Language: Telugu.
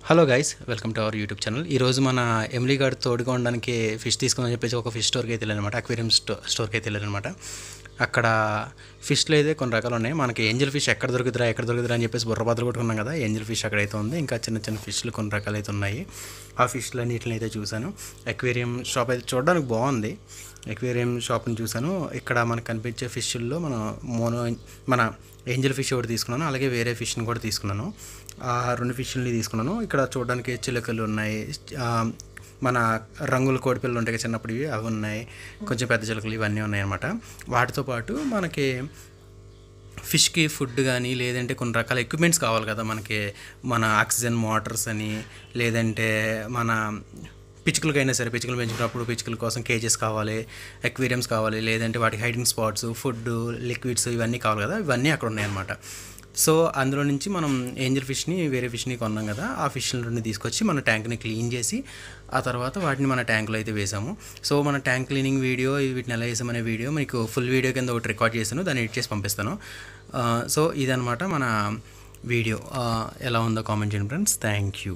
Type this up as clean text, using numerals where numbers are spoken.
Hello guys, welcome to our YouTube channel. ఈరోజు మన ఎమ్లీ గార్డ్ తోడుగా ఉండడానికి ఫిష్ తీసుకుందని చెప్పేసి ఒక ఫిష్ స్టోర్కి అయితే వెళ్ళానమాట. అక్వేరియం స్టోర్కి అయితే వెళ్ళానమాట. అక్కడ ఫిష్లు అయితే కొన్ని రకాలు ఉన్నాయి. మనకి ఏంజల్ ఫిష్ ఎక్కడ దొరుకుతురా అని చెప్పేసి బుర్రబాదలు కొట్టుకున్నాం కదా. ఏంజల్ ఫిష్ అక్కడైతే ఉంది. ఇంకా చిన్న చిన్న ఫిష్లు కొన్ని రకాలు అయితే ఉన్నాయి. ఆ ఫిష్లు అన్నిటిని అయితే చూశాను. అక్వేరియం షాప్ అయితే చూడడానికి బాగుంది. అక్వేరియం షాప్ని చూశాను. ఇక్కడ మనకు కనిపించే ఫిష్ల్లో మన ఏంజల్ ఫిష్ ఒకటి తీసుకున్నాను, అలాగే వేరే ఫిష్ని కూడా తీసుకున్నాను. ఆ రెండు ఫిష్ని తీసుకున్నాను. ఇక్కడ చూడడానికి చిలుకలు ఉన్నాయి, మన రంగుల కోడిపిల్లలు ఉంటాయి చిన్నప్పుడు, అవి ఉన్నాయి. కొంచెం పెద్ద చిలుకలు ఇవన్నీ ఉన్నాయన్నమాట. వాటితో పాటు మనకి ఫిష్కి ఫుడ్ కానీ లేదంటే కొన్ని రకాల ఎక్విప్మెంట్స్ కావాలి కదా మనకి. మన ఆక్సిజన్ మోటార్స్ అని, లేదంటే మన పిచ్చుకలకైనా సరే, పిచ్చుకలు పెంచుకున్నప్పుడు పిచ్చుకల కోసం కేజెస్ కావాలి, అక్వేరియంస్ కావాలి, లేదంటే వాటికి హైడింగ్ స్పాట్స్, ఫుడ్, లిక్విడ్స్ ఇవన్నీ కావాలి కదా. ఇవన్నీ అక్కడ ఉన్నాయన్నమాట. సో అందులో నుంచి మనం ఏంజల్ ఫిష్ని వేరే ఫిష్ని కొన్నాం కదా. ఆ ఫిష్ల నుండి తీసుకొచ్చి మన ట్యాంక్ని క్లీన్ చేసి ఆ తర్వాత వాటిని మన ట్యాంక్లో అయితే వేసాము. సో మన ట్యాంక్ క్లీనింగ్ వీడియో, వీటిని ఎలా వేసామనే వీడియో మీకు ఫుల్ వీడియో కింద ఒకటి రికార్డ్ చేశాను, దాన్ని ఎడిట్ చేసి పంపిస్తాను. సో ఇదనమాట మన వీడియో. ఎలా ఉందో కామెంట్ చేయండి ఫ్రెండ్స్. Thank you.